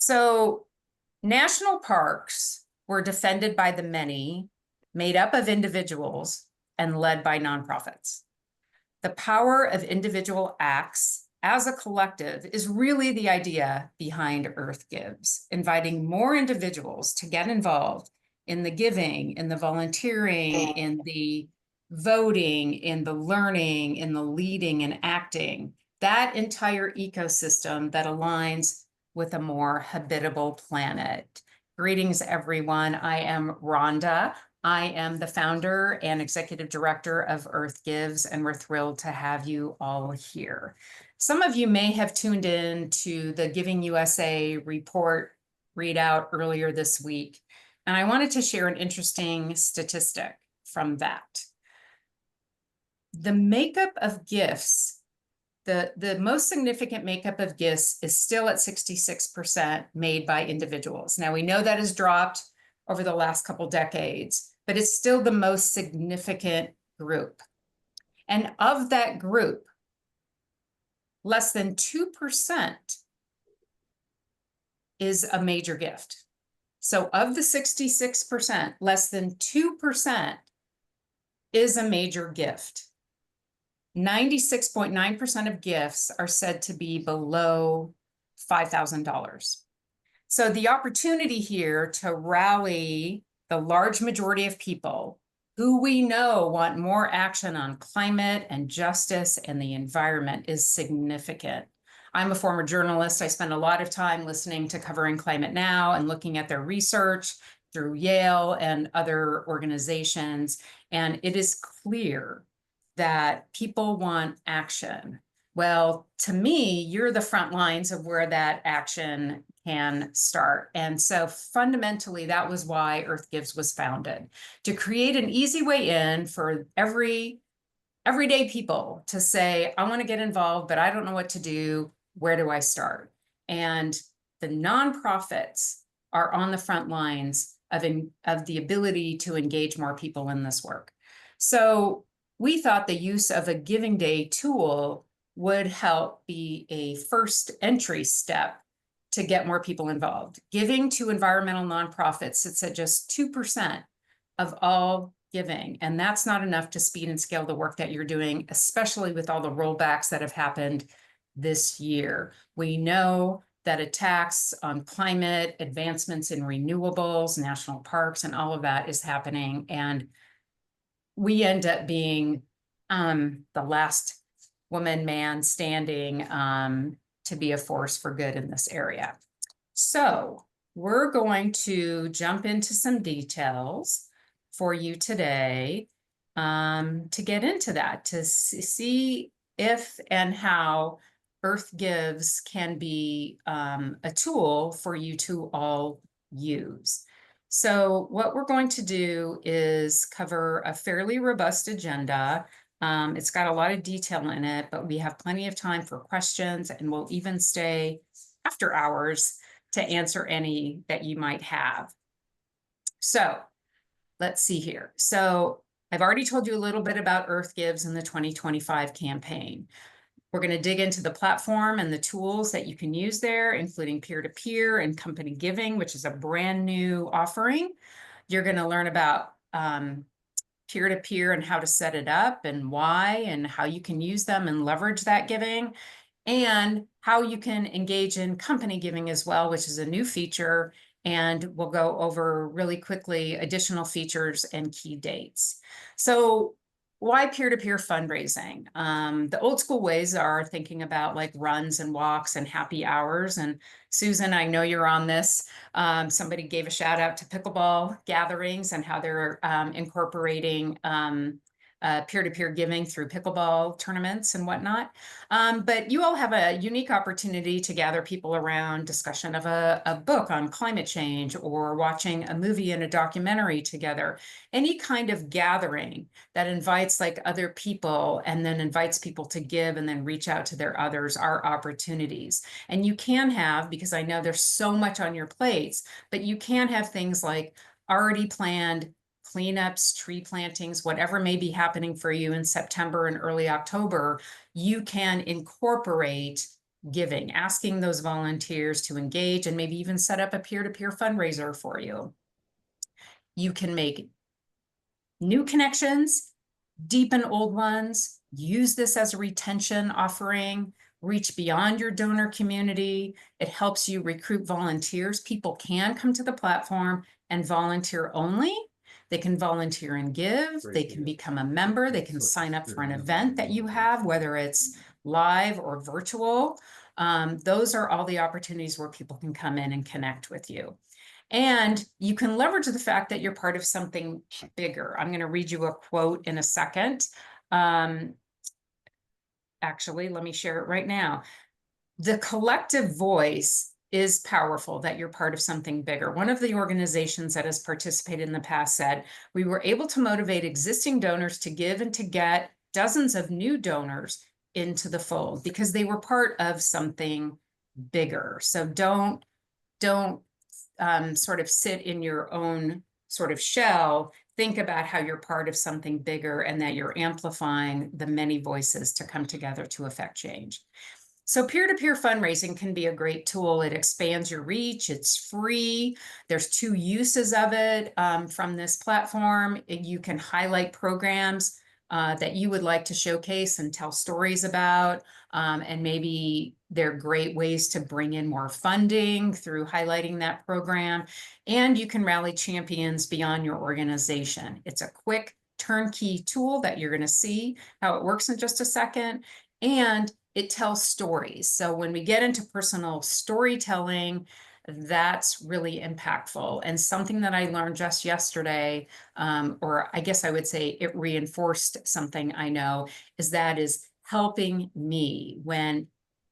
So national parks were defended by the many, made up of individuals, and led by nonprofits. The power of individual acts as a collective is really the idea behind Earth Gives, inviting more individuals to get involved in the giving, in the volunteering, in the voting, in the learning, in the leading and acting, that entire ecosystem that aligns with a more habitable planet. Greetings, everyone. I am Rhonda. I am the founder and executive director of Earth Gives, and we're thrilled to have you all here. Some of you may have tuned in to the Giving USA report readout earlier this week, and I wanted to share an interesting statistic from that. The makeup of gifts, the most significant makeup of gifts is still at 66% made by individuals. Now, we know that has dropped over the last couple decades, but it's still the most significant group. And of that group, less than 2% is a major gift. So of the 66%, less than 2% is a major gift. 96.9% of gifts are said to be below $5,000. So the opportunity here to rally the large majority of people who we know want more action on climate and justice and the environment is significant. I'm a former journalist. I spend a lot of time listening to Covering Climate Now and looking at their research through Yale and other organizations. And it is clear that people want action. Well, to me, you're the front lines of where that action can start. And so fundamentally, that was why Earth Gives was founded, to create an easy way in for everyday people to say, I want to get involved, but I don't know what to do. Where do I start? And the nonprofits are on the front lines of the ability to engage more people in this work. So we thought the use of a Giving Day tool would help be a first entry step to get more people involved. Giving to environmental nonprofits sits at just 2% of all giving, and that's not enough to speed and scale the work that you're doing, especially with all the rollbacks that have happened this year. We know that attacks on climate, advancements in renewables, national parks, and all of that is happening, and we end up being the last woman, man standing to be a force for good in this area. So we're going to jump into some details for you today to get into that, to see if and how Earth Gives can be a tool for you to all use. So what we're going to do is cover a fairly robust agenda. It's got a lot of detail in it, but we have plenty of time for questions, and we'll even stay after hours to answer any that you might have. So let's see here. So I've already told you a little bit about Earth Gives and the 2025 campaign. We're going to dig into the platform and the tools that you can use there, including peer-to-peer and company giving, which is a brand new offering. You're going to learn about peer-to-peer and how to set it up and why and how you can use them and leverage that giving, and how you can engage in company giving as well, which is a new feature. And we'll go over really quickly additional features and key dates. So why peer-to-peer fundraising? The old school ways are thinking about like runs and walks and happy hours. And Susan, I know you're on this. Somebody gave a shout out to pickleball gatherings and how they're incorporating peer-to-peer giving through pickleball tournaments and whatnot. But you all have a unique opportunity to gather people around discussion of a book on climate change, or watching a movie and a documentary together. Any kind of gathering that invites like other people and then invites people to give and then reach out to their others are opportunities. And you can have, because I know there's so much on your plates, but you can have things like already planned cleanups, tree plantings, whatever may be happening for you in September and early October. You can incorporate giving, asking those volunteers to engage and maybe even set up a peer-to-peer fundraiser for you. You can make new connections, deepen old ones, use this as a retention offering, reach beyond your donor community. It helps you recruit volunteers. People can come to the platform and volunteer only. They can volunteer and give. They can become a member. They can sign up for an event that you have, whether it's live or virtual. Those are all the opportunities where people can come in and connect with you. And you can leverage the fact that you're part of something bigger. I'm going to read you a quote in a second. Actually, let me share it right now. The collective voice is powerful, that you're part of something bigger. One of the organizations that has participated in the past said, we were able to motivate existing donors to give and to get dozens of new donors into the fold because they were part of something bigger. So don't sort of sit in your own sort of shell. Think about how you're part of something bigger and that you're amplifying the many voices to come together to affect change. So peer-to-peer fundraising can be a great tool. It expands your reach. It's free. There's 2 uses of it from this platform. You can highlight programs that you would like to showcase and tell stories about. And maybe they're great ways to bring in more funding through highlighting that program. And you can rally champions beyond your organization. It's a quick turnkey tool that you're going to see how it works in just a second. And it tells stories. So when we get into personal storytelling, that's really impactful. And something that I learned just yesterday, or I guess I would say it reinforced something I know, is helping me when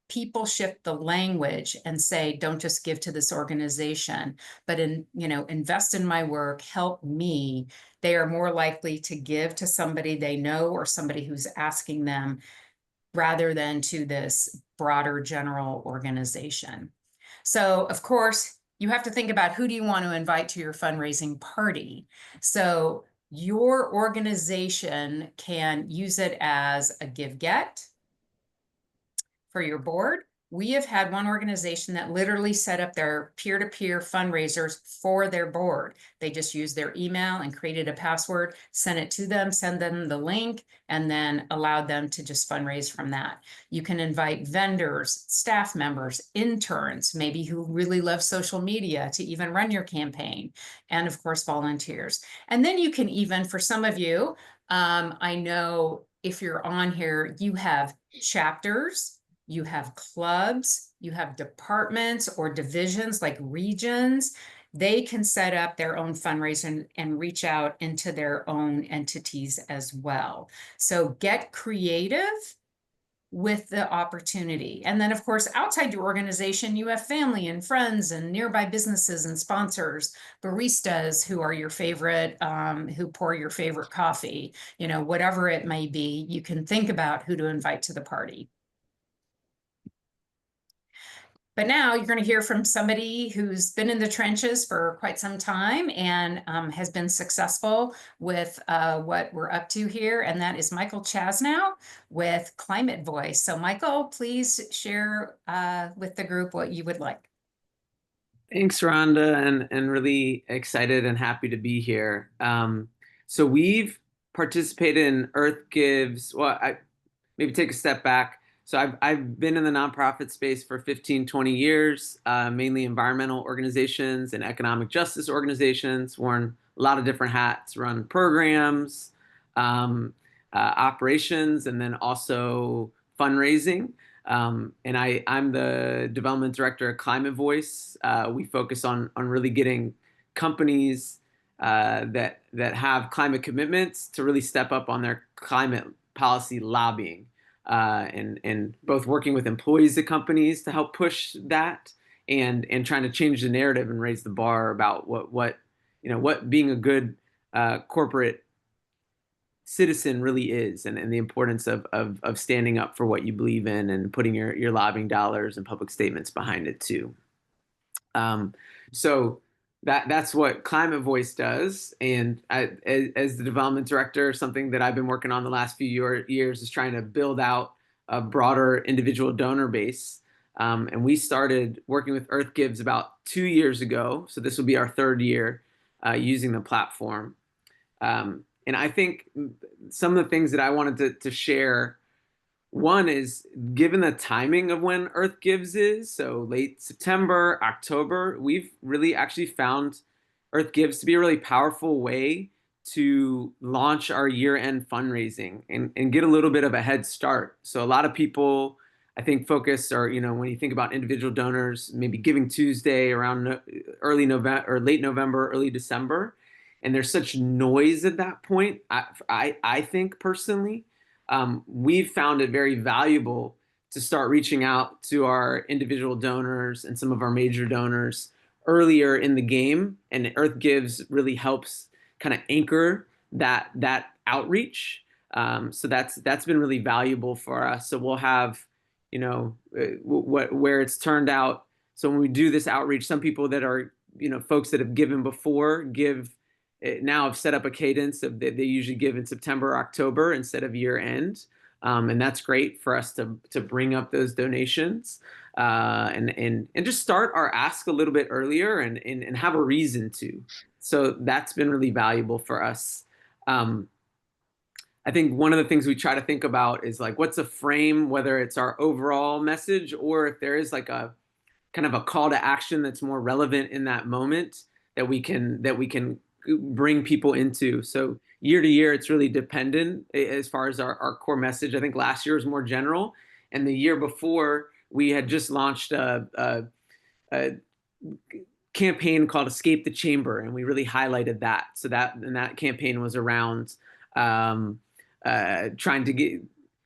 people shift the language and say, don't just give to this organization, but invest in my work, help me. They are more likely to give to somebody they know or somebody who's asking them, rather than to this broader general organization. So of course, you have to think about who do you want to invite to your fundraising party. So your organization can use it as a give-get for your board. We have had one organization that literally set up their peer-to-peer fundraisers for their board. They just used their email and created a password, sent it to them, send them the link, and then allowed them to just fundraise from that. You can invite vendors, staff members, interns, maybe who really love social media to even run your campaign, and of course, volunteers. And then you can even, for some of you, I know if you're on here, you have chapters, you have clubs, you have departments or divisions like regions. They can set up their own fundraising and reach out into their own entities as well. So get creative with the opportunity. And then of course, outside your organization, you have family and friends and nearby businesses and sponsors, baristas who are your favorite, who pour your favorite coffee, whatever it may be, you can think about who to invite to the party. But now you're going to hear from somebody who's been in the trenches for quite some time and has been successful with what we're up to here. And that is Michael Chasnow with CllimateVoice. So Michael, please share with the group what you would like. Thanks, Rhonda, and really excited and happy to be here. So we've participated in Earth Gives. Well, maybe take a step back. So I've been in the nonprofit space for 15, 20 years, mainly environmental organizations and economic justice organizations, worn a lot of different hats, run programs, operations, and then also fundraising. And I'm the development director at CllimateVoice. We focus on really getting companies that have climate commitments to really step up on their climate policy lobbying. And both working with employees of companies to help push that and trying to change the narrative and raise the bar about what being a good corporate citizen really is, and the importance of standing up for what you believe in and putting your lobbying dollars and public statements behind it too. So that's what CllimateVoice does. And as the development director, something that I've been working on the last few years is trying to build out a broader individual donor base. And we started working with Earth Gives about 2 years ago. So this will be our third year using the platform. And I think some of the things that I wanted to share, one is given the timing of when Earth Gives is, so late September, October, we've really actually found Earth Gives to be a really powerful way to launch our year-end fundraising and get a little bit of a head start. So a lot of people, I think, focus, or when you think about individual donors, maybe Giving Tuesday around early November or late November, early December, and there's such noise at that point. I think personally, we've found it very valuable to start reaching out to our individual donors and some of our major donors earlier in the game, and Earth Gives really helps kind of anchor that outreach. So that's been really valuable for us. So we'll have, where it's turned out. So when we do this outreach, some people that are, folks that have given before give now have set up a cadence of they usually give in September or October instead of year end. And that's great for us to bring up those donations and just start our ask a little bit earlier and have a reason to. So that's been really valuable for us. I think one of the things we try to think about is like, what's a frame, whether it's our overall message or if there is like a kind of a call to action that's more relevant in that moment that we can bring people into. So year to year, it's really dependent as far as our core message. I think last year was more general, and the year before we had just launched a campaign called Escape the Chamber, and we really highlighted that. So that campaign was around trying to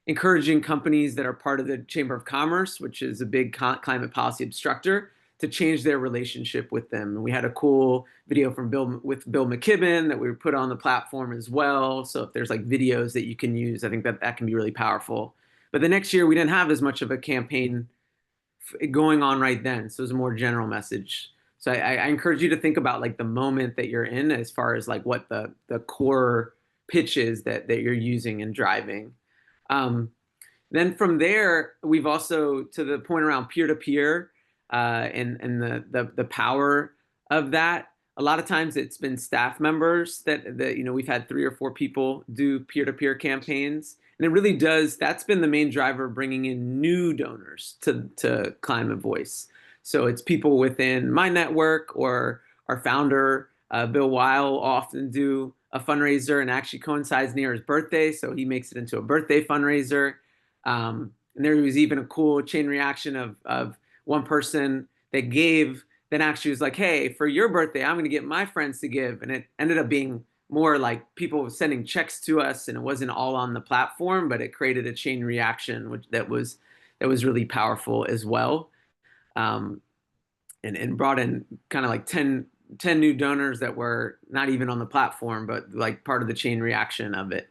encouraging companies that are part of the Chamber of Commerce, which is a big climate policy obstructor, to change their relationship with them. And we had a cool video from Bill McKibben that we put on the platform as well. So if there's like videos that you can use, I think that can be really powerful. But the next year we didn't have as much of a campaign going on right then. So it was a more general message. So I encourage you to think about like the moment that you're in as far as like what the core pitch is that you're using and driving. Then from there, we've also, to the point around peer-to-peer and the power of that, a lot of times it's been staff members that we've had 3 or 4 people do peer-to-peer campaigns. And it really does, that's been the main driver of bringing in new donors to Climate Voice. So it's people within my network or our founder, Bill Weil, often do a fundraiser and actually coincides near his birthday. So he makes it into a birthday fundraiser. And there was even a cool chain reaction of one person that gave, then actually was like, hey, for your birthday, I'm going to get my friends to give. And it ended up being more like people sending checks to us, and it wasn't all on the platform, but it created a chain reaction, that was really powerful as well. And brought in kind of like 10 new donors that were not even on the platform, but like part of the chain reaction of it,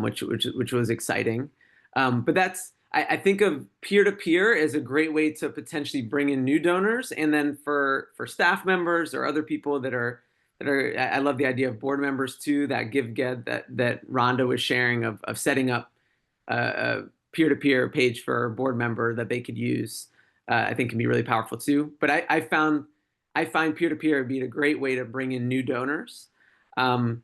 which was exciting. But I think of peer-to-peer as a great way to potentially bring in new donors. And then for staff members or other people that are, I love the idea of board members too, that get that Rhonda was sharing of setting up a peer-to-peer page for a board member that they could use. I think can be really powerful too. But I find peer-to-peer being a great way to bring in new donors. And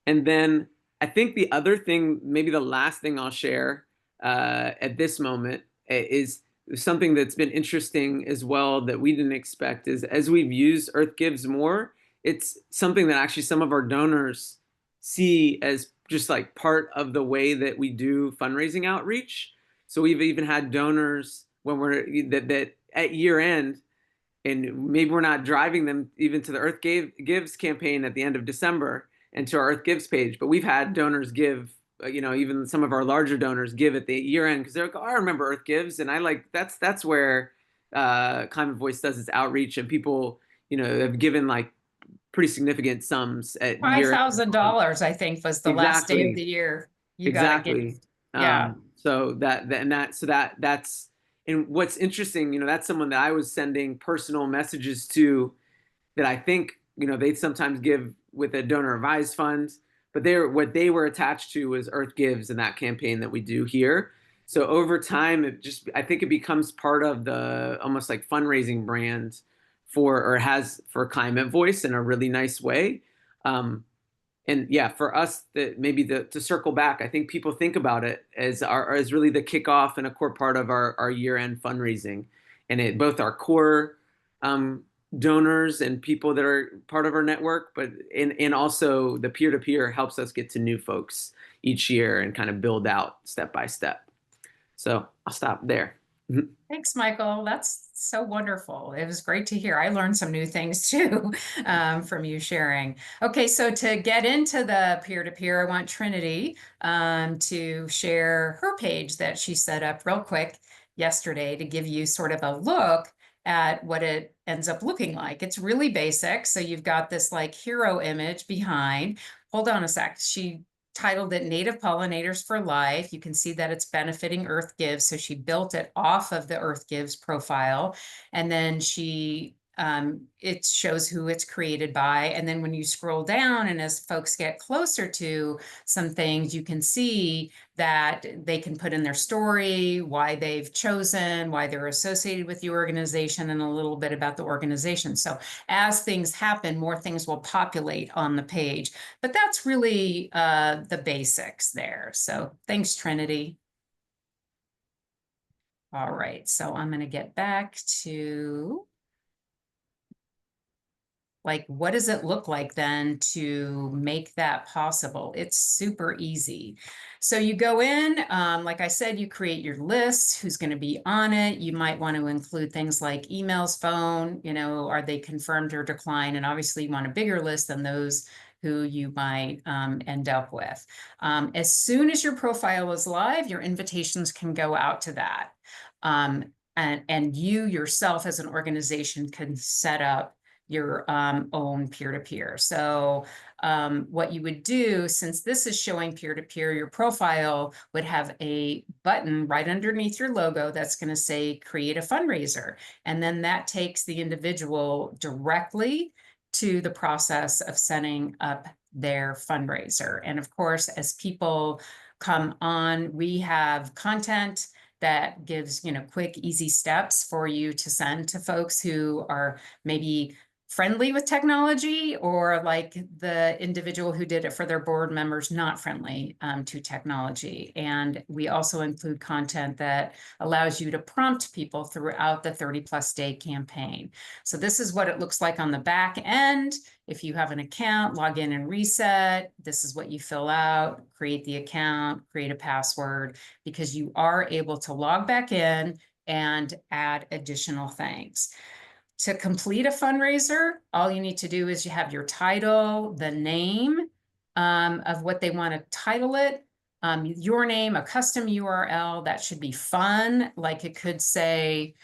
then I think the other thing, maybe the last thing I'll share at this moment, is something that's been interesting as well that we didn't expect, is as we've used Earth Gives more, it's something that actually some of our donors see as just like part of the way that we do fundraising outreach. So we've even had donors when that at year end, and maybe we're not driving them even to the Earth Gives campaign at the end of December and to our Earth Gives page, but we've had donors give, even some of our larger donors give at the year end because they're like, oh, I remember Earth Gives, and I like that's where Climate Voice does its outreach, and people have given like pretty significant sums at year end. $5,000, I think, was the last day of the year. You gotta get, Exactly. yeah. So that's, and what's interesting, that's someone that I was sending personal messages to, that I think, they sometimes give with a donor advised fund, but what they were attached to was Earth Gives in that campaign that we do here. So over time, I think it becomes part of the almost like fundraising brand or has for Climate Voice in a really nice way. Um, and yeah, for us, to circle back, I think people think about it as really the kickoff and a core part of our year end fundraising, and it both our core um, donors and people that are part of our network, but and also the peer to peer helps us get to new folks each year and kind of build out step by step. So I'll stop there. Thanks, Michael. That's so wonderful. It was great to hear. I learned some new things too from you sharing. Okay, so to get into the peer-to-peer, I want Trinity to share her page that she set up real quick yesterday to give you sort of a look at what it ends up looking like. It's really basic. So you've got this like hero image behind. Hold on a sec. She titled it Native Pollinators for Life. You can see that it's benefiting Earth Gives. So she built it off of the Earth Gives profile. And then it shows who it's created by. And then when you scroll down and as folks get closer to some things, you can see that they can put in their story, why they've chosen, why they're associated with the organization, and a little bit about the organization. So as things happen, more things will populate on the page. But that's really the basics there. So thanks, Trinity. All right, so I'm going to get back to like, what does it look like then to make that possible? It's super easy. So you go in, like I said, you create your list, who's going to be on it. You might want to include things like emails, phone, are they confirmed or declined? And obviously you want a bigger list than those who you might end up with. As soon as your profile is live, your invitations can go out to that. And you yourself as an organization can set up your own peer-to-peer. So what you would do, since this is showing peer-to-peer, your profile would have a button right underneath your logo that's going to say create a fundraiser. And then that takes the individual directly to the process of setting up their fundraiser. And of course, as people come on, we have content that gives, quick, easy steps for you to send to folks who are maybe friendly with technology, or like the individual who did it for their board members, not friendly to technology. And we also include content that allows you to prompt people throughout the 30+ day campaign. So this is what it looks like on the back end. If you have an account, log in and reset. This is what you fill out, create the account, create a password, because you are able to log back in and add additional things. To complete a fundraiser, all you need to do is you have your title, the name of what they want to title it, your name, a custom URL that should be fun. Like it could say,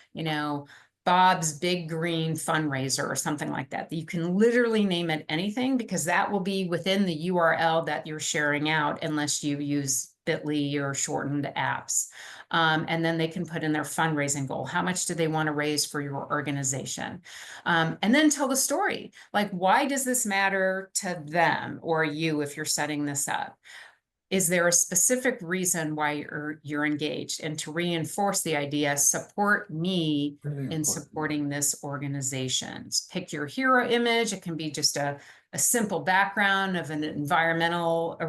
Bob's Big Green Fundraiser or something like that. You can literally name it anything, because that will be within the URL that you're sharing out, unless you use Bitly or shortened apps. And then they can put in their fundraising goal. How much do they want to raise for your organization? And then tell the story. Like, why does this matter to them or you if you're setting this up? Is there a specific reason why you're engaged? And to reinforce the idea, support me in supporting this organization. Pick your hero image. It can be just a simple background of an environmental,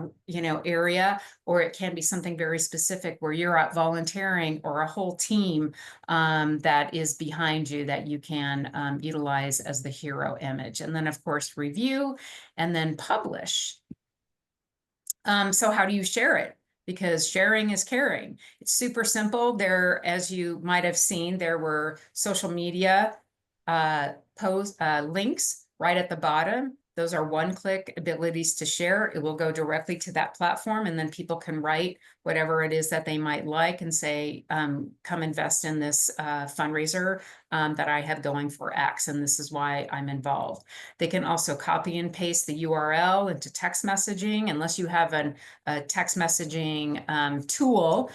area, or it can be something very specific where you're out volunteering, or a whole team that is behind you that you can utilize as the hero image. And then, of course, review and then publish. So how do you share it? Because sharing is caring. It's super simple. There, as you might have seen, there were social media links right at the bottom. Those are one-click abilities to share. It will go directly to that platform, and then people can write whatever it is that they might like and say, come invest in this fundraiser that I have going for X, and this is why I'm involved. They can also copy and paste the URL into text messaging, unless you have a text messaging tool.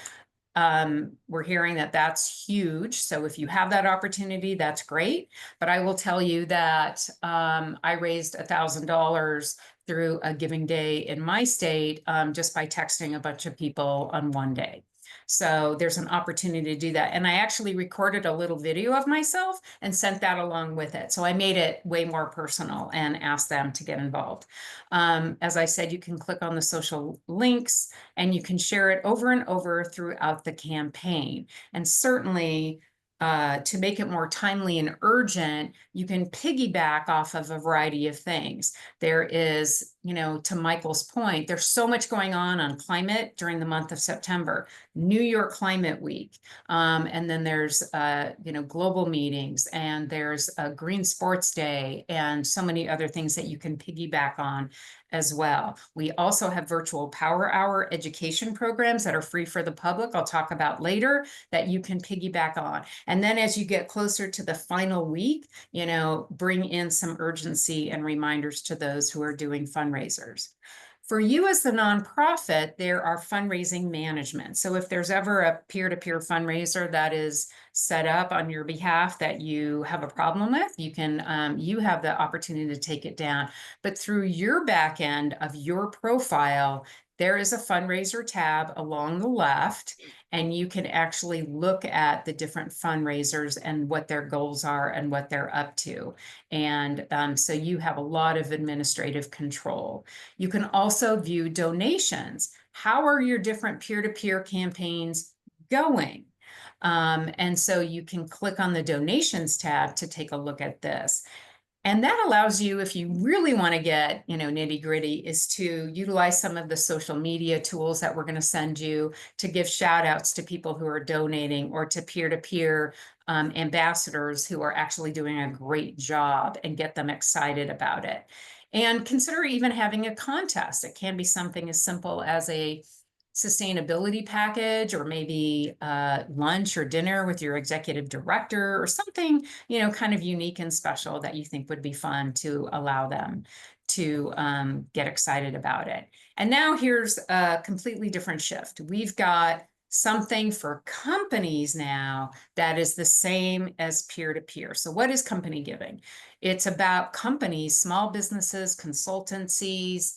We're hearing that that's huge. So if you have that opportunity, that's great. But I will tell you that I raised $1,000 through a giving day in my state just by texting a bunch of people on one day. So there's an opportunity to do that. And I actually recorded a little video of myself and sent that along with it. So I made it way more personal and asked them to get involved. As I said, you can click on the social links and you can share it over and over throughout the campaign. And certainly, to make it more timely and urgent, you can piggyback off of a variety of things. There is, to Michael's point, there's so much going on climate during the month of September, New York Climate Week. And then there's, global meetings, and there's a Green Sports Day, and so many other things that you can piggyback on as well. We also have virtual power hour education programs that are free for the public, I'll talk about later, that you can piggyback on. And then as you get closer to the final week, bring in some urgency and reminders to those who are doing fundraisers. For you as the nonprofit, there are fundraising management. So if there's ever a peer-to-peer fundraiser that is set up on your behalf that you have a problem with, you have the opportunity to take it down. But through your back end of your profile, there is a fundraiser tab along the left, and you can actually look at the different fundraisers and what their goals are and what they're up to. And so you have a lot of administrative control. You can also view donations. How are your different peer-to-peer campaigns going? And so you can click on the donations tab to take a look at this. And that allows you, if you really want to get, nitty gritty, is to utilize some of the social media tools that we're going to send you to give shout outs to people who are donating, or to peer-to-peer ambassadors who are actually doing a great job, and get them excited about it. And consider even having a contest. It can be something as simple as a sustainability package, or maybe lunch or dinner with your executive director, or something, kind of unique and special that you think would be fun to allow them to get excited about it. And now here's a completely different shift. We've got something for companies now that is the same as peer-to-peer. So what is company giving? It's about companies, small businesses, consultancies,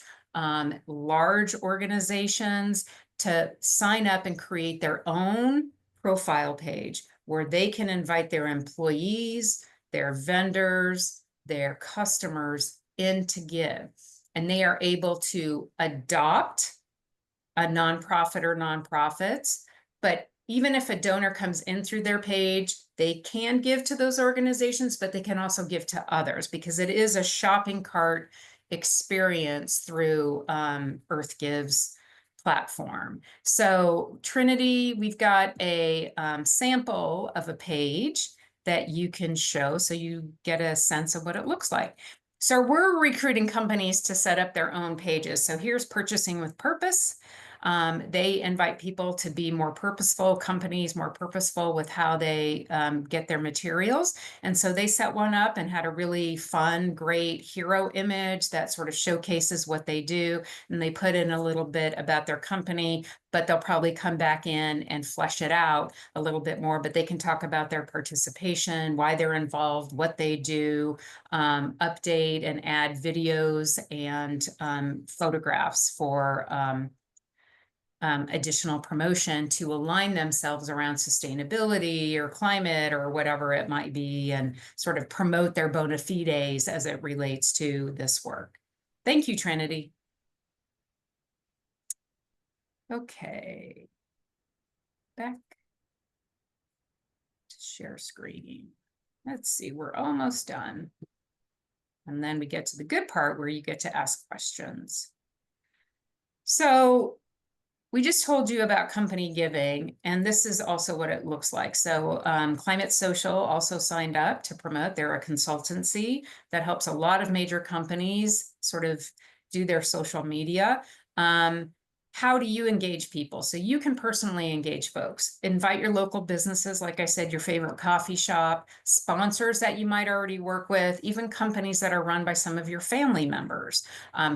large organizations, to sign up and create their own profile page where they can invite their employees, their vendors, their customers in to give. And they are able to adopt a nonprofit or nonprofits. But even if a donor comes in through their page, they can give to those organizations, but they can also give to others, because it is a shopping cart experience through Earth Gives platform. So Trinity, we've got a sample of a page that you can show so you get a sense of what it looks like. So we're recruiting companies to set up their own pages. So here's Purchasing with Purpose. They invite people to be more purposeful, companies more purposeful with how they get their materials. And so they set one up and had a really fun, great hero image that sort of showcases what they do. And they put in a little bit about their company, but they'll probably come back in and flesh it out a little bit more. But they can talk about their participation, why they're involved, what they do, update and add videos and photographs for additional promotion to align themselves around sustainability or climate or whatever it might be, and sort of promote their bona fides as it relates to this work. Thank you, Trinity. Okay. Back to share screen. Let's see, we're almost done. And then we get to the good part where you get to ask questions. So we just told you about company giving, and this is also what it looks like. So Climate Social also signed up to promote. They're a consultancy that helps a lot of major companies sort of do their social media. How do you engage people? So you can personally engage folks. Invite your local businesses, like I said, your favorite coffee shop, sponsors that you might already work with, even companies that are run by some of your family members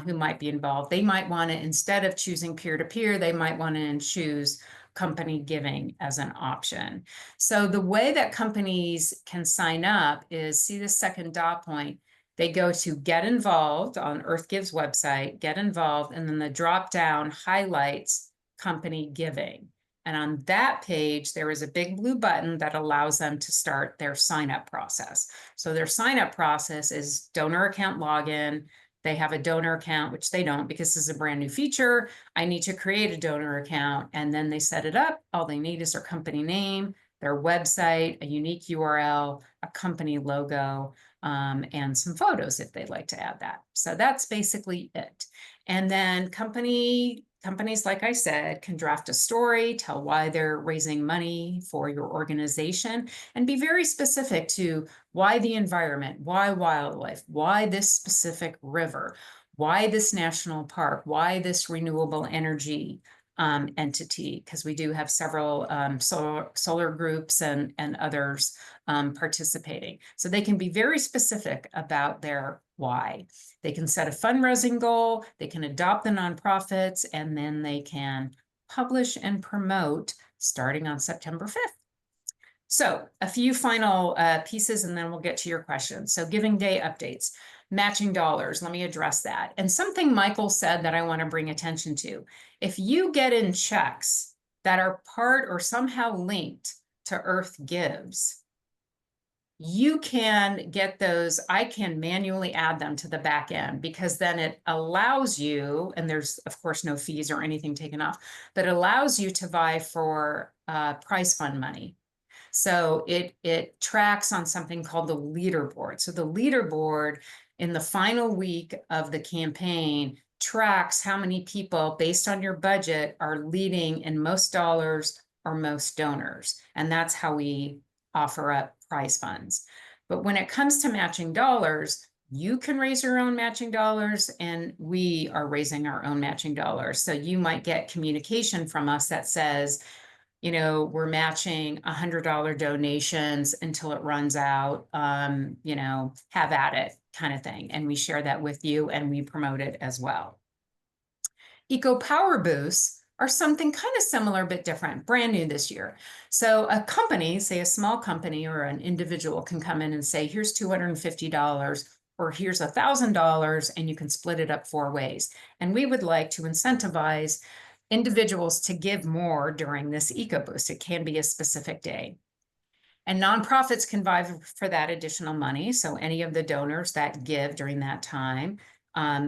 who might be involved. They might want to, instead of choosing peer-to-peer, they might want to choose company giving as an option. So the way that companies can sign up is, see the second dot point, they go to Get Involved on Earth Gives website, Get Involved, and then the drop down highlights company giving. And on that page, there is a big blue button that allows them to start their sign-up process. So their sign-up process is donor account login. They have a donor account, which they don't because this is a brand new feature. I need to create a donor account, and then they set it up. All they need is their company name, their website, a unique URL, a company logo, and some photos if they'd like to add that. So that's basically it. And then companies, like I said, can draft a story, tell why they're raising money for your organization, and be very specific to why the environment, why wildlife, why this specific river, why this national park, why this renewable energy entity, because we do have several solar groups and others participating. So they can be very specific about their why. They can set a fundraising goal, they can adopt the nonprofits, and then they can publish and promote starting on September 5th. So a few final pieces, and then we'll get to your questions. So Giving Day updates, matching dollars, let me address that. And something Michael said that I want to bring attention to. If you get in checks that are part or somehow linked to Earth Gives, you can get those. I can manually add them to the back end because then it allows you, and there's of course no fees or anything taken off, but it allows you to vie for prize fund money. So it tracks on something called the leaderboard. So the leaderboard in the final week of the campaign tracks how many people based on your budget are leading in most dollars or most donors. And that's how we offer up prize funds. But when it comes to matching dollars, you can raise your own matching dollars and we are raising our own matching dollars. So you might get communication from us that says, you know, we're matching $100 donations until it runs out, you know, have at it kind of thing. And we share that with you and we promote it as well. Eco Power Boosts are something kind of similar but different, brand new this year. So a company, say a small company or an individual can come in and say, here's $250 or here's $1,000 and you can split it up 4 ways. And we would like to incentivize individuals to give more during this EcoBoost. It can be a specific day. And nonprofits can vie for that additional money. So any of the donors that give during that time,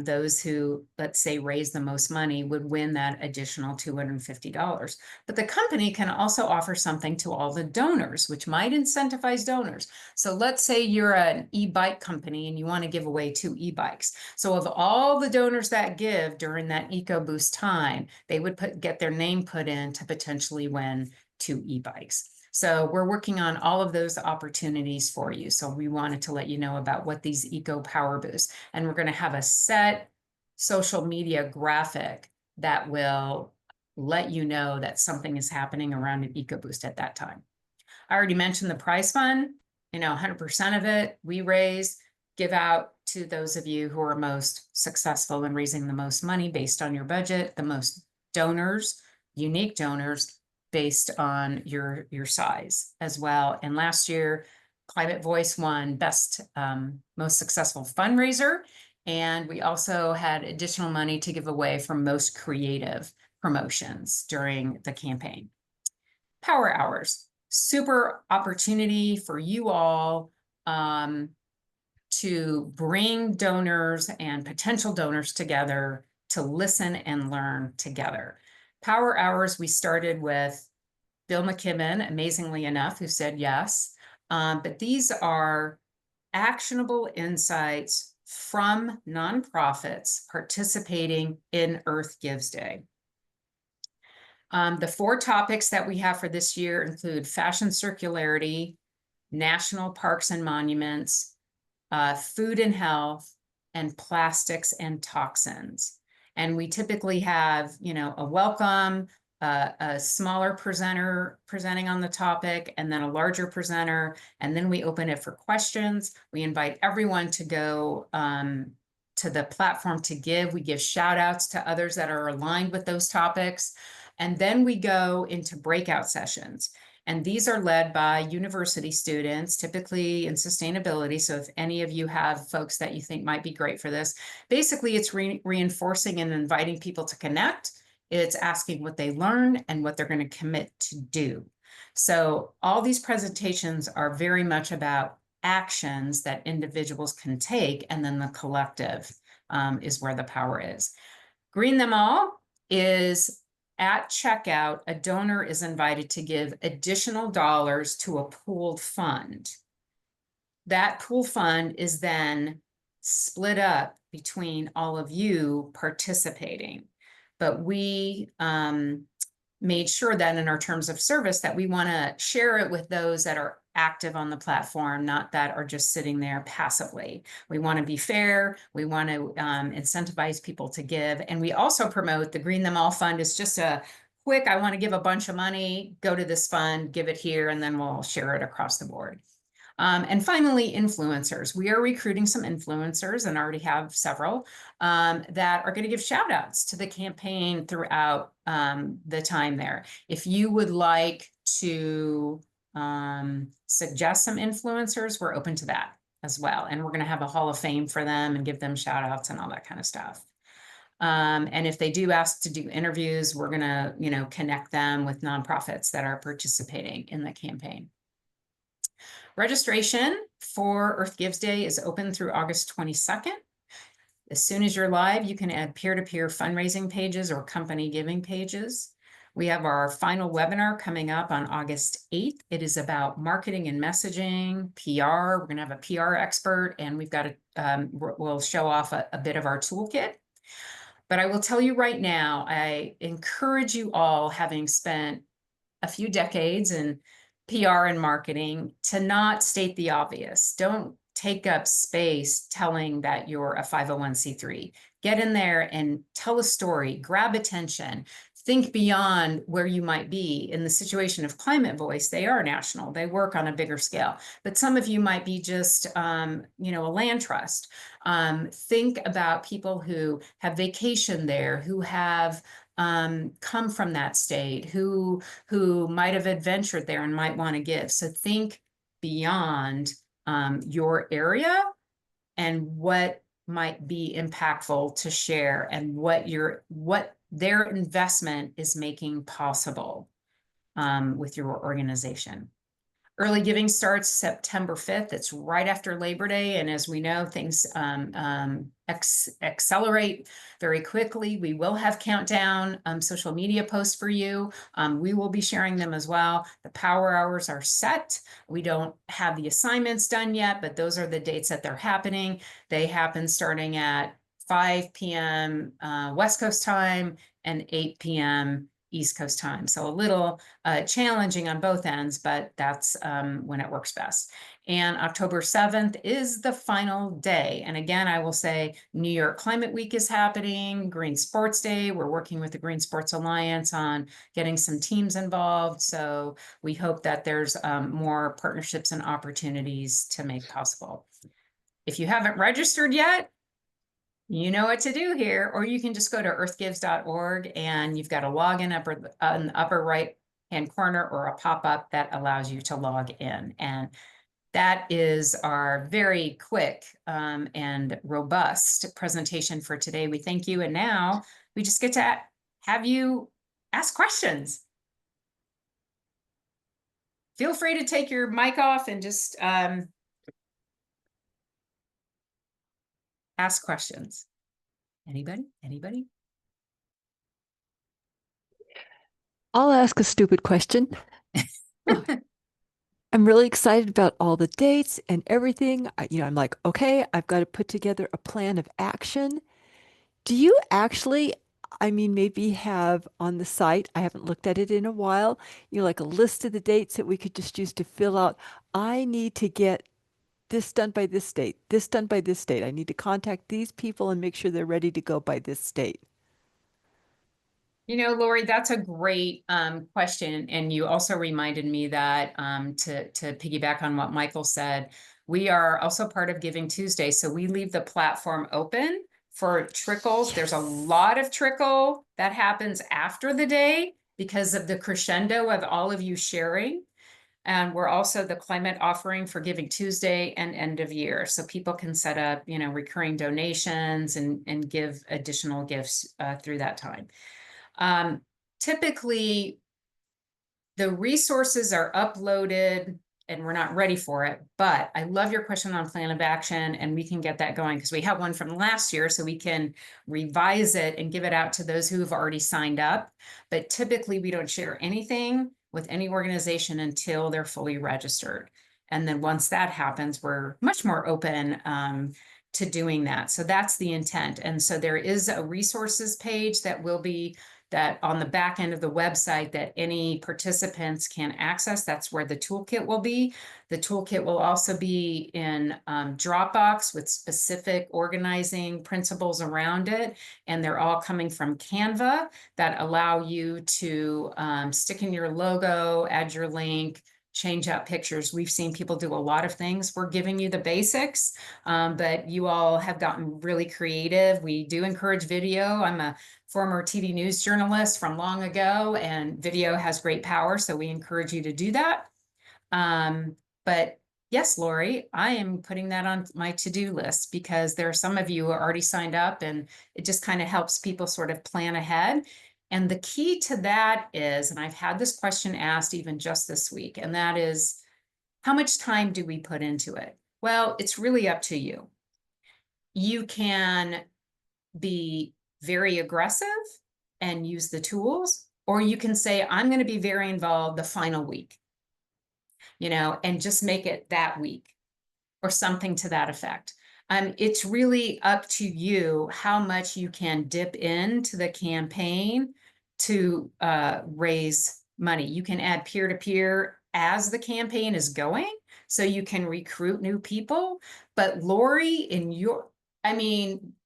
those who, let's say, raise the most money would win that additional $250. But the company can also offer something to all the donors, which might incentivize donors. So let's say you're an e-bike company and you want to give away 2 e-bikes. So of all the donors that give during that EcoBoost time, they would get their name put in to potentially win 2 e-bikes. So we're working on all of those opportunities for you. So we wanted to let you know about what these Eco Power Boosts, and we're going to have a set social media graphic that will let you know that something is happening around an EcoBoost at that time. I already mentioned the prize fund, you know, 100% of it we raise, give out to those of you who are most successful in raising the most money based on your budget, the most donors, unique donors, based on your size as well. And last year, ClimateVoice won best, most successful fundraiser. And we also had additional money to give away from most creative promotions during the campaign. Power hours, super opportunity for you all to bring donors and potential donors together to listen and learn together. Power hours, we started with Bill McKibben, amazingly enough, who said yes. But these are actionable insights from nonprofits participating in Earth Gives Day. The 4 topics that we have for this year include fashion circularity, national parks and monuments, food and health, and plastics and toxins. And we typically have, you know, a welcome, a smaller presenter presenting on the topic, and then a larger presenter, and then we open it for questions. We invite everyone to go to the platform to give. We give shout outs to others that are aligned with those topics. And then we go into breakout sessions. And these are led by university students, typically in sustainability. So if any of you have folks that you think might be great for this, basically it's reinforcing and inviting people to connect. It's asking what they learn and what they're going to commit to do. So all these presentations are very much about actions that individuals can take, and then the collective is where the power is. Green them all is at checkout, a donor is invited to give additional dollars to a pooled fund. That pool fund is then split up between all of you participating. But we made sure that in our terms of service that we want to share it with those that are active on the platform, not that are just sitting there passively. We want to be fair. We want to incentivize people to give. And we also promote the Green Them All Fund is just a quick, I want to give a bunch of money, go to this fund, give it here, and then we'll share it across the board. And finally, influencers. We are recruiting some influencers and already have several that are going to give shout outs to the campaign throughout the time there. If you would like to suggest some influencers, we're open to that as well. And we're going to have a Hall of Fame for them and give them shout outs and all that kind of stuff. And if they do ask to do interviews, we're going to, connect them with nonprofits that are participating in the campaign. Registration for Earth Gives Day is open through August 22nd. As soon as you're live, you can add peer-to-peer fundraising pages or company giving pages. We have our final webinar coming up on August 8th. It is about marketing and messaging, PR. We're going to have a PR expert, and we've got we'll show off a bit of our toolkit. But I will tell you right now, I encourage you all, having spent a few decades in PR and marketing, to not state the obvious. Don't take up space telling that you're a 501c3. Get in there and tell a story, grab attention, think beyond where you might be. In the situation of CllimateVoice, they are national, they work on a bigger scale, but some of you might be just, a land trust. Think about people who have vacationed there, who have come from that state, who might have adventured there and might want to give. So think beyond your area and what might be impactful to share, and what their investment is making possible with your organization. Early giving starts September 5th. It's right after Labor Day. And as we know, things accelerate very quickly. We will have countdown social media posts for you. We will be sharing them as well. The power hours are set. We don't have the assignments done yet, but those are the dates that they're happening. They happen starting at 5 p.m. West Coast time and 8 p.m. East Coast time. So a little challenging on both ends, but that's when it works best. And October 7th is the final day. And again, I will say New York Climate Week is happening, Green Sports Day. We're working with the Green Sports Alliance on getting some teams involved. So we hope that there's more partnerships and opportunities to make possible. If you haven't registered yet, you know what to do here, or you can just go to earthgives.org and you've got a login in the upper right hand corner, or a pop-up that allows you to log in. And that is our very quick and robust presentation for today. We thank you. And now we just get to have you ask questions. Feel free to take your mic off and just ask questions. Anybody? I'll ask a stupid question. I'm really excited about all the dates and everything. I'm like, okay, I've got to put together a plan of action. Do you actually, maybe have on the site, I haven't looked at it in a while, like a list of the dates that we could just use to fill out, I need to get this done by this date, this done by this date. I need to contact these people and make sure they're ready to go by this date. Lori, that's a great question. And you also reminded me that to piggyback on what Michael said, we are also part of Giving Tuesday. So we leave the platform open for trickles. Yes. There's a lot of trickle that happens after the day because of the crescendo of all of you sharing. And we're also the climate offering for Giving Tuesday and end of year. So people can set up, recurring donations and give additional gifts through that time. Typically, the resources are uploaded and we're not ready for it, but I love your question on plan of action, and we can get that going because we have one from last year, so we can revise it and give it out to those who have already signed up. But typically we don't share anything with any organization until they're fully registered. And then once that happens, we're much more open to doing that. So that's the intent. And so there is a resources page that will be that on the back end of the website that any participants can access. That's where the toolkit will be. The toolkit will also be in Dropbox with specific organizing principles around it. And they're all coming from Canva that allow you to stick in your logo, add your link, change out pictures. We've seen people do a lot of things. We're giving you the basics, but you all have gotten really creative. We do encourage video. I'm a former TV news journalist from long ago, and video has great power, so we encourage you to do that. But yes, Lori, I am putting that on my to-do list because there are some of you who are already signed up, and it just kind of helps people sort of plan ahead. And the key to that is, and I've had this question asked even just this week, and that is, how much time do we put into it? Well, it's really up to you. You can be very aggressive and use the tools, or you can say, I'm going to be very involved the final week, and just make it that week or something to that effect. It's really up to you how much you can dip into the campaign to raise money. You can add peer-to-peer as the campaign is going, so you can recruit new people. But Lori,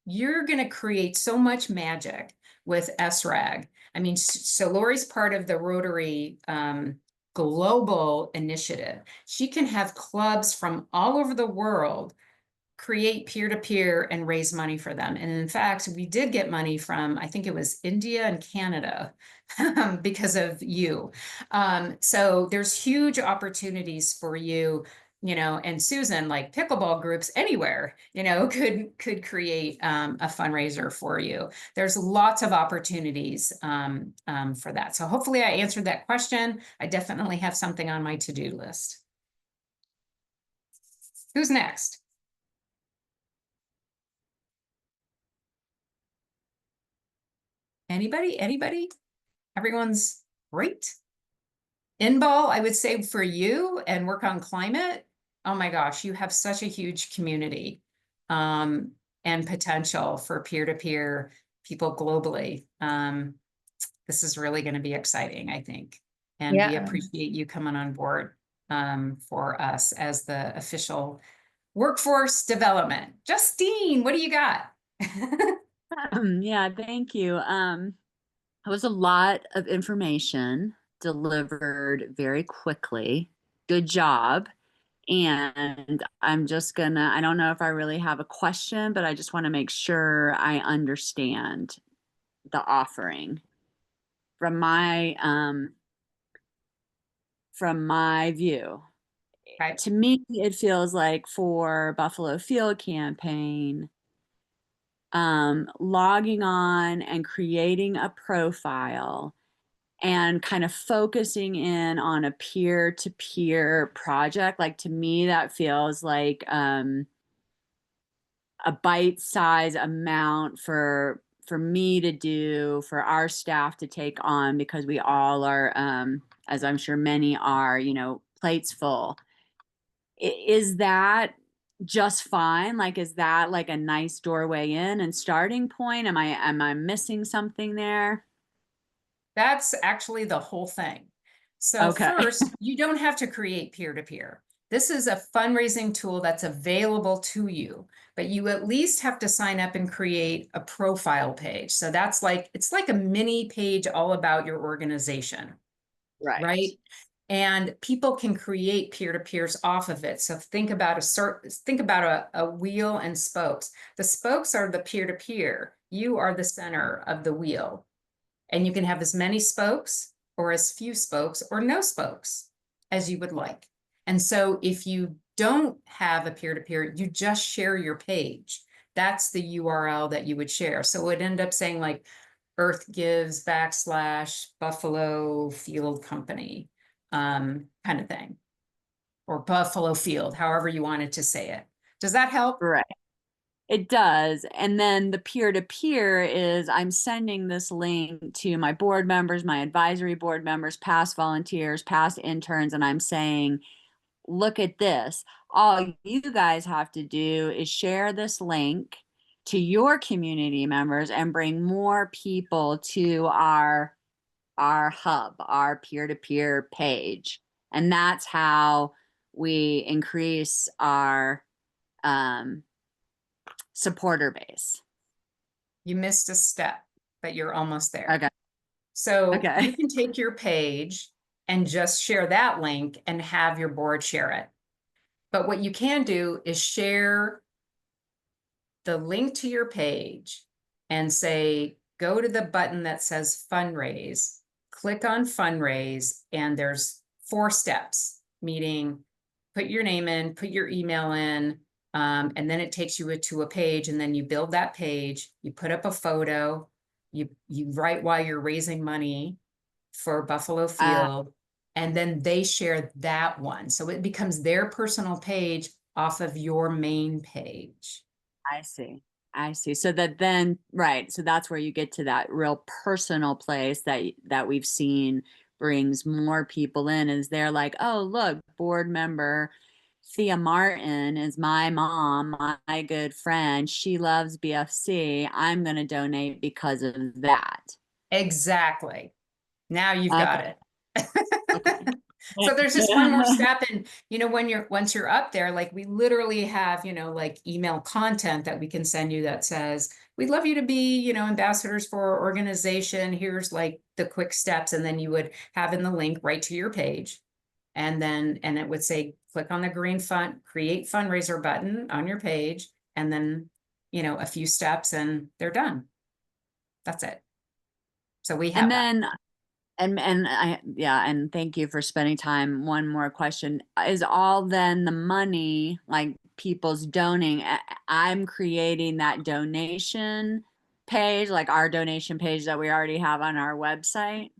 you're going to create so much magic with SRAG. So Lori's part of the Rotary global initiative. She can have clubs from all over the world create peer-to-peer and raise money for them. And in fact, we did get money from, I think it was India and Canada because of you. So there's huge opportunities for you, and Susan, like pickleball groups anywhere, could create a fundraiser for you. There's lots of opportunities for that. So hopefully I answered that question. I definitely have something on my to-do list. Who's next? Anybody? Everyone's great. Inbal, I would say for you and work on climate, oh my gosh, you have such a huge community and potential for peer-to-peer people globally. This is really going to be exciting, I think. And we appreciate you coming on board for us as the official workforce development. Justine, what do you got? Yeah, thank you. It was a lot of information delivered very quickly. Good job. And I'm just gonna, I don't know if I really have a question, but I just want to make sure I understand the offering. From my view, Right. to me, it feels like for Buffalo Field campaign, logging on and creating a profile and kind of focusing in on a peer-to-peer project. Like, to me, that feels like a bite-size amount for me to do, for our staff to take on, because we all are, as I'm sure many are, plates full. Is that just fine? Like, is that like a nice doorway in and starting point? Am I missing something there? That's actually the whole thing. So Okay. first, you don't have to create peer-to-peer. This is a fundraising tool that's available to you, but you at least have to sign up and create a profile page. So that's like, it's like a mini page all about your organization, right? And people can create peer-to-peers off of it. So think about a wheel and spokes. The spokes are the peer-to-peer. You are the center of the wheel. And you can have as many spokes or as few spokes or no spokes as you would like. And so if you don't have a peer-to-peer, you just share your page. That's the URL that you would share. So it would end up saying like Earth Gives / Buffalo Field Company, kind of thing. Or Buffalo Field, however you wanted to say it. Does that help? Right. It does. And then the peer-to-peer is I'm sending this link to my board members, my advisory board members, past volunteers, past interns, and I'm saying, look at this. All you guys have to do is share this link to your community members and bring more people to our hub, our peer-to-peer page. And that's how we increase our supporter base. You missed a step, but you're almost there. Okay. So Okay. you can take your page and just share that link and have your board share it. But what you can do is share the link to your page and say, go to the button that says fundraise, click on fundraise, and there's 4 steps, meaning put your name in, put your email in, and then it takes you to a page, and then you build that page, you put up a photo, you write why you're raising money for Buffalo Field, and then they share that one. So it becomes their personal page off of your main page. I see. I see. So that then, right. So that's where you get to that real personal place that we've seen brings more people in, is they're like, oh, look, board member Thea Martin is my mom, my good friend. She loves BFC. I'm going to donate because of that. Exactly. Now you've got Okay. it. Okay. So there's just one more step. And, you know, once you're up there, like we literally have, you know, like email content that we can send you that says, we'd love you to be, you know, ambassadors for our organization. Here's like the quick steps. And then you would have in the link right to your page. And it would say, click on the green create fundraiser button on your page. And then, you know, a few steps and they're done. That's it. So we have And that. then and thank you for spending time. One more question. Is all then the money, like people's donating, I'm creating that donation page, like our donation page that we already have on our website?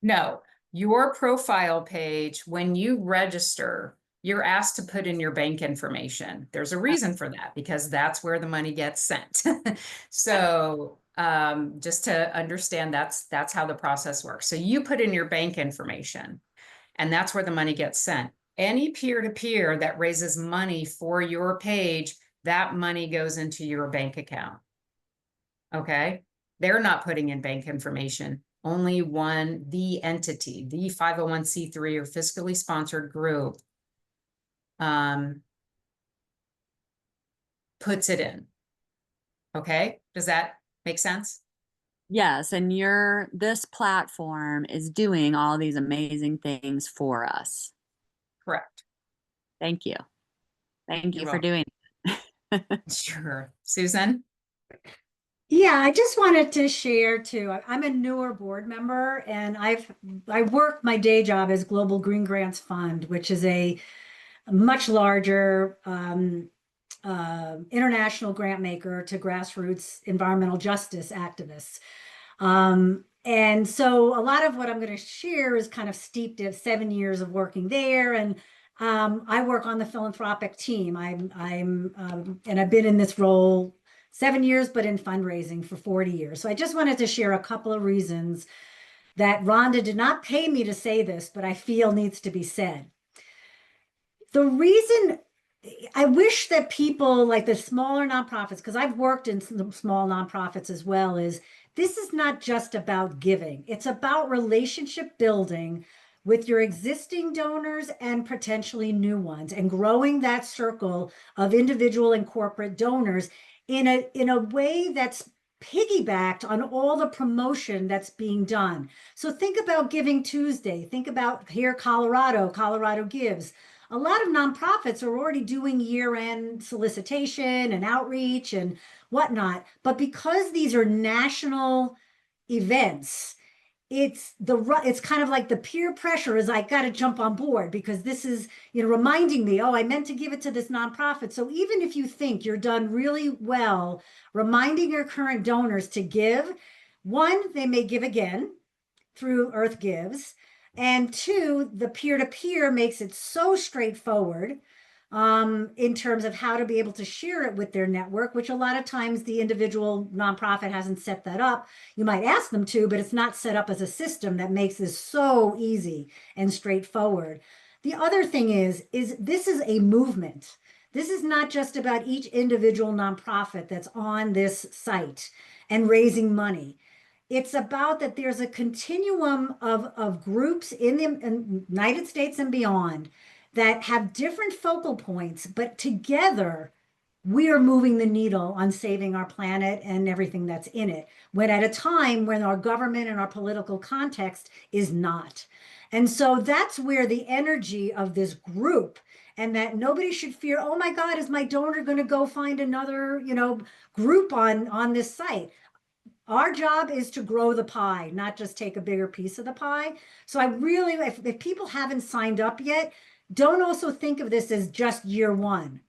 No, your profile page, when you register, you're asked to put in your bank information. There's a reason for that, because that's where the money gets sent. So just to understand, that's how the process works. So you put in your bank information, and that's where the money gets sent. Any peer-to-peer that raises money for your page, that money goes into your bank account. Okay? They're not putting in bank information. Only the entity, the 501c3 or fiscally sponsored group, puts it in. Okay? Does that make sense? Yes, and this platform is doing all these amazing things for us. Correct. Thank you. Thank you You're for doing it. Sure. Susan? Yeah, I just wanted to share too. I'm a newer board member, and I work my day job as Global Green Grants Fund, which is a much larger international grant maker to grassroots environmental justice activists. And so a lot of what I'm going to share is kind of steeped in 7 years of working there, and I work on the philanthropic team. And I've been in this role 7 years, but in fundraising for 40 years. So I just wanted to share a couple of reasons that Rhonda did not pay me to say this, but I feel needs to be said. The reason I wish that people like the smaller nonprofits, because I've worked in some small nonprofits as well, is this is not just about giving. It's about relationship building with your existing donors and potentially new ones, and growing that circle of individual and corporate donors in a way that's piggybacked on all the promotion that's being done. So think about Giving Tuesday. Think about here, Colorado Gives. A lot of nonprofits are already doing year-end solicitation and outreach and whatnot. But because these are national events, it's kind of like the peer pressure is I got to jump on board because this is, reminding me, oh, I meant to give it to this nonprofit. So even if you think you're done really well, reminding your current donors to give One, they may give again through Earth Gives. And two, the peer-to-peer makes it so straightforward in terms of how to be able to share it with their network, which a lot of times the individual nonprofit hasn't set that up. You might ask them to, but it's not set up as a system that makes this so easy and straightforward. The other thing is this is a movement. This is not just about each individual nonprofit that's on this site and raising money. It's about that there's a continuum of groups in the United States and beyond that have different focal points, but together we are moving the needle on saving our planet and everything that's in it, when at a time when our government and our political context is not. And so that's where the energy of this group, and that nobody should fear, oh my God, is my donor going to go find another, group on this site? Our job is to grow the pie, not just take a bigger piece of the pie. So I really, if people haven't signed up yet, don't also think of this as just year one.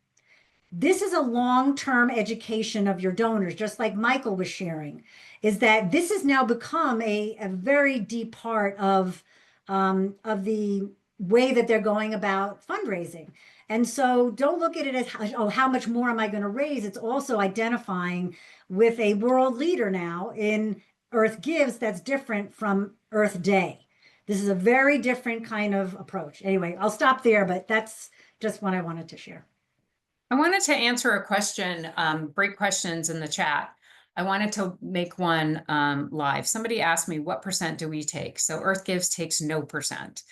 This is a long-term education of your donors, just like Michael was sharing, is that this has now become a very deep part of the way that they're going about fundraising. And so don't look at it as, oh, how much more am I going to raise? It's also identifying with a world leader now in Earth Gives that's different from Earth Day. This is a very different kind of approach. Anyway, I'll stop there, but that's just what I wanted to share. I wanted to answer a question, break questions in the chat. I wanted to make one live. Somebody asked me, what % do we take? So Earth Gives takes no percent.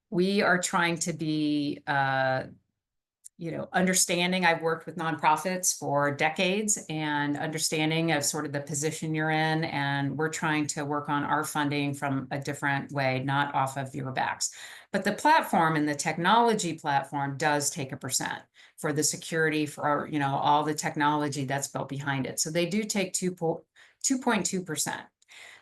We are trying to be, understanding. I've worked with nonprofits for decades and understanding of sort of the position you're in. And we're trying to work on our funding from a different way, not off of your backs. But the platform and the technology platform does take a % for the security, for, all the technology that's built behind it. So they do take 2.2%.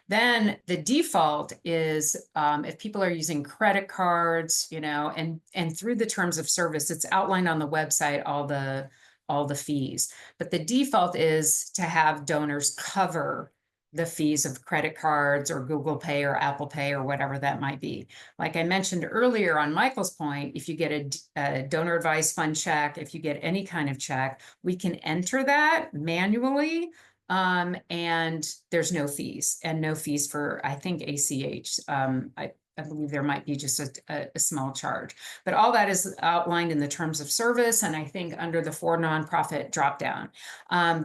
Then the default is if people are using credit cards, and through the terms of service, it's outlined on the website, all the fees. But the default is to have donors cover the fees of credit cards or Google Pay or Apple Pay or whatever that might be. Like I mentioned earlier on Michael's point, if you get a donor advised fund check, if you get any kind of check, we can enter that manually. And there's no fees, and no fees for, I think, ACH. I believe there might be just a small charge, but all that is outlined in the terms of service. And I think under the for nonprofit dropdown,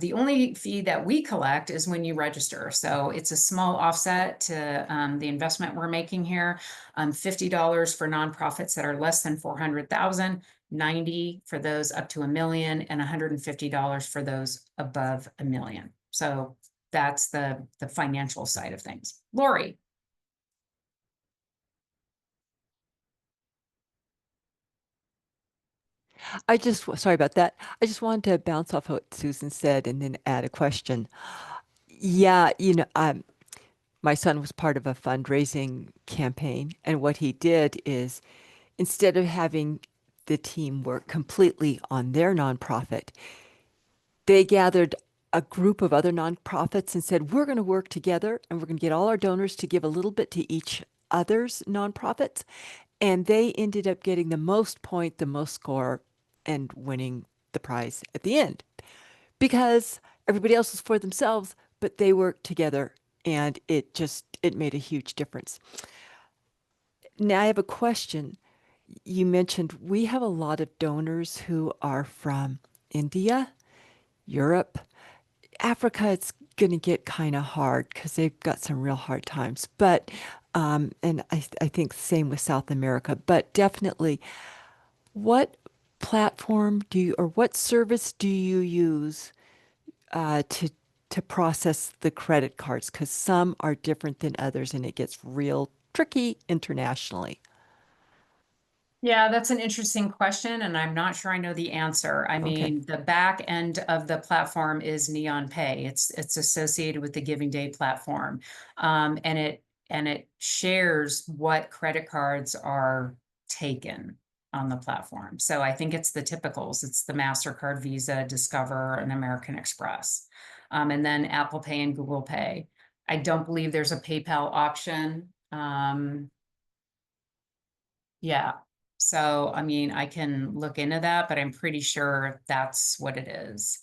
the only fee that we collect is when you register. So it's a small offset to the investment we're making here. $50 for nonprofits that are less than 400,000. 90 for those up to $1 million, and $150 for those above $1 million. So that's the financial side of things. Lori. Sorry about that. I just wanted to bounce off what Susan said and then add a question. Yeah, my son was part of a fundraising campaign, and what he did is, instead of having the team work completely on their nonprofit, they gathered a group of other nonprofits and said, we're going to work together and we're going to get all our donors to give a little bit to each other's nonprofits. And they ended up getting the most point, the most score, and winning the prize at the end, because everybody else was for themselves, but they worked together, and it made a huge difference. Now I have a question. You mentioned we have a lot of donors who are from India, Europe, Africa. It's going to get kind of hard because they've got some real hard times. But, and I think same with South America, but definitely, what platform or what service do you use to process the credit cards? Because some are different than others, and it gets real tricky internationally. Yeah, that's an interesting question, and I'm not sure I know the answer. I mean, the back end of the platform is Neon Pay. It's associated with the Giving Day platform, and it shares what credit cards are taken on the platform. So I think it's the typicals. It's the MasterCard, Visa, Discover, and American Express. and then Apple Pay and Google Pay. I don't believe there's a PayPal option. Yeah, so I mean, I can look into that, but I'm pretty sure that's what it is.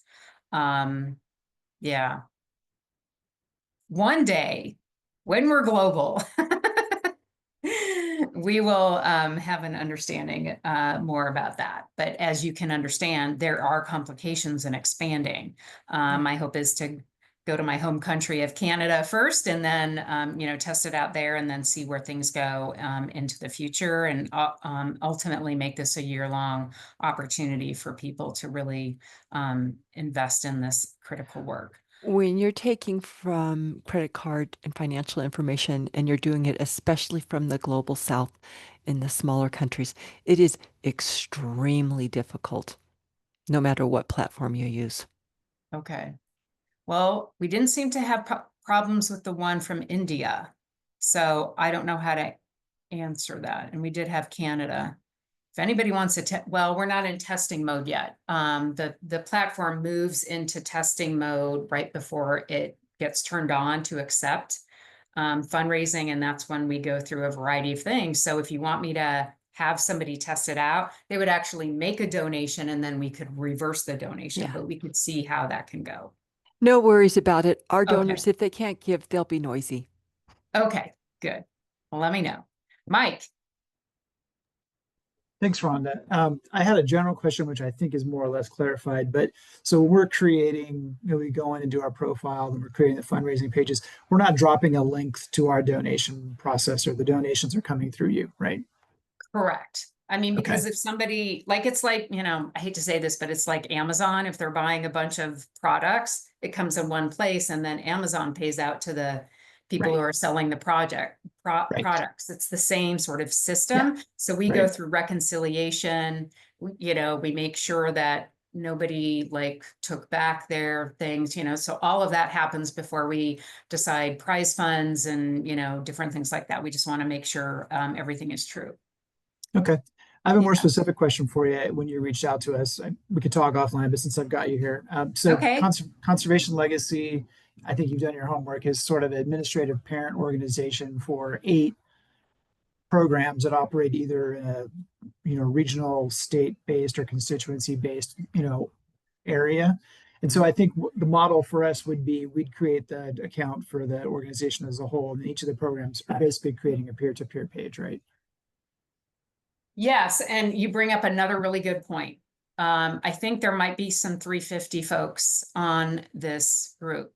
Yeah. One day, when we're global, we will have an understanding more about that. But as you can understand, there are complications in expanding. My hope is to go to my home country of Canada first, and then test it out there, and then see where things go into the future, and ultimately make this a year-long opportunity for people to really invest in this critical work. When you're taking from credit card and financial information and you're doing it especially from the global south in the smaller countries, it is extremely difficult, no matter what platform you use. Okay. Well, we didn't seem to have problems with the one from India, so I don't know how to answer that. And we did have Canada. If anybody wants to, well, we're not in testing mode yet. The platform moves into testing mode right before it gets turned on to accept fundraising, and that's when we go through a variety of things. So if you want me to have somebody test it out, they would actually make a donation, and then we could reverse the donation, Yeah. but we could see how that can go. No worries about it. Our Okay. donors, if they can't give, they'll be noisy. Okay, good. Well, let me know. Mike. Thanks, Rhonda. I had a general question, which I think is more or less clarified. But so when we're creating, we go in and do our profile, and we're creating the fundraising pages. We're not dropping a link to our donation process, or the donations are coming through you, right? Correct. I mean, Okay. because if somebody, like, it's like, I hate to say this, but it's like Amazon. If they're buying a bunch of products, it comes in one place, and then Amazon pays out to the people who Right. are selling the Right. products. It's the same sort of system. So we go Right. through reconciliation, we make sure that nobody like took back their things, so all of that happens before we decide prize funds and, different things like that. We just want to make sure everything is true. Okay. I have a more Yeah. specific question for you. When you reached out to us, we could talk offline, but since I've got you here, so Okay. Conservation Legacy, I think you've done your homework, is sort of an administrative parent organization for 8 programs that operate either in a regional, state-based, or constituency-based area. And so I think the model for us would be we'd create the account for the organization as a whole, and each of the programs are basically creating a peer-to-peer page, right? Yes, and you bring up another really good point. I think there might be some 350 folks on this group.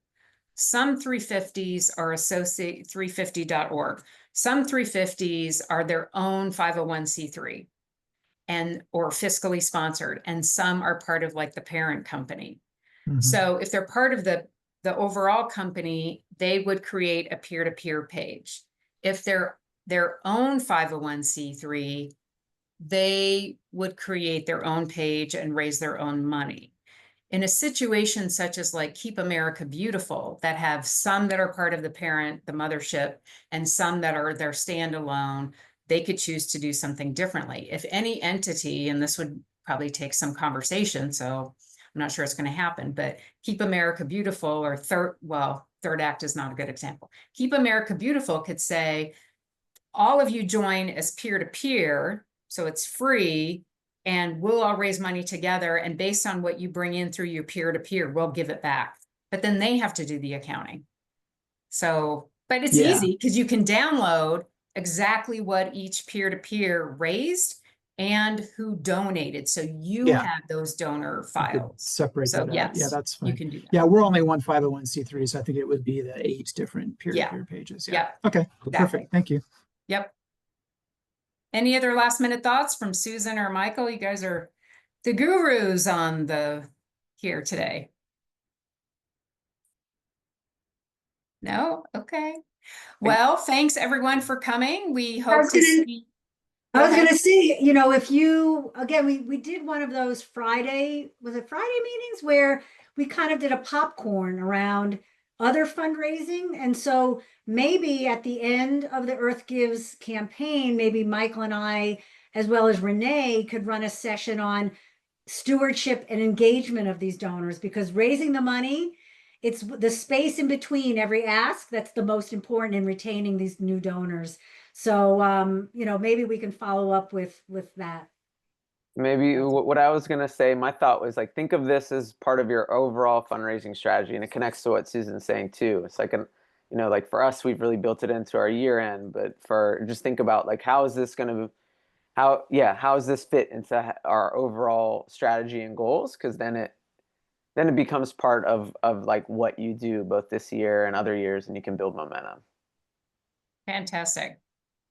Some 350s are associate 350.org. Some 350s are their own 501c3 or fiscally sponsored, and some are part of like the parent company. Mhm. So if they're part of the overall company, they would create a peer-to-peer page. If they're their own 501c3, they would create their own page and raise their own money. In a situation such as like Keep America Beautiful, that have some that are part of the parent, the mothership, and some that are their standalone, they could choose to do something differently. If any entity, and this would probably take some conversation, so I'm not sure it's going to happen, but Keep America Beautiful or Third Act is not a good example. Keep America Beautiful could say, all of you join as peer-to-peer, so it's free, and we'll all raise money together, and based on what you bring in through your peer-to-peer, we'll give it back. But then they have to do the accounting. So, but it's Yeah. easy because you can download exactly what each peer-to-peer raised and who donated. So you Yeah. have those donor You could files. separate So that out. Yeah, yes, that's you fine. can do that. Yeah, we're only one 501c3, so I think it would be the 8 different peer-to-peer pages. Yeah. Yep. Okay. Exactly. Perfect. Thank you. Yep. Any other last minute thoughts from Susan or Michael? You guys are the gurus on here today. No? Okay. Well, thanks everyone for coming. We hope to see. I was Go going ahead. to say, if you, again, we did one of those Friday meetings where we kind of did a popcorn around other fundraising. And so maybe at the end of the Earth Gives campaign, maybe Michael and I, as well as Renee, could run a session on stewardship and engagement of these donors, because raising the money it's the space in between every ask that's the most important in retaining these new donors. So, maybe we can follow up with that. Maybe what I was gonna say, my thought was like, think of this as part of your overall fundraising strategy, and it connects to what Susan's saying too. It's like like for us, we've really built it into our year end, but just think about like, how is this how does this fit into our overall strategy and goals? Because then it becomes part of like what you do both this year and other years, and you can build momentum. Fantastic.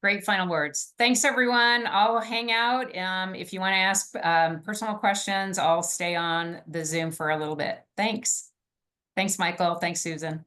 Great final words. Thanks, everyone. I'll hang out. If you want to ask personal questions, I'll stay on the Zoom for a little bit. Thanks. Thanks, Michael. Thanks, Susan.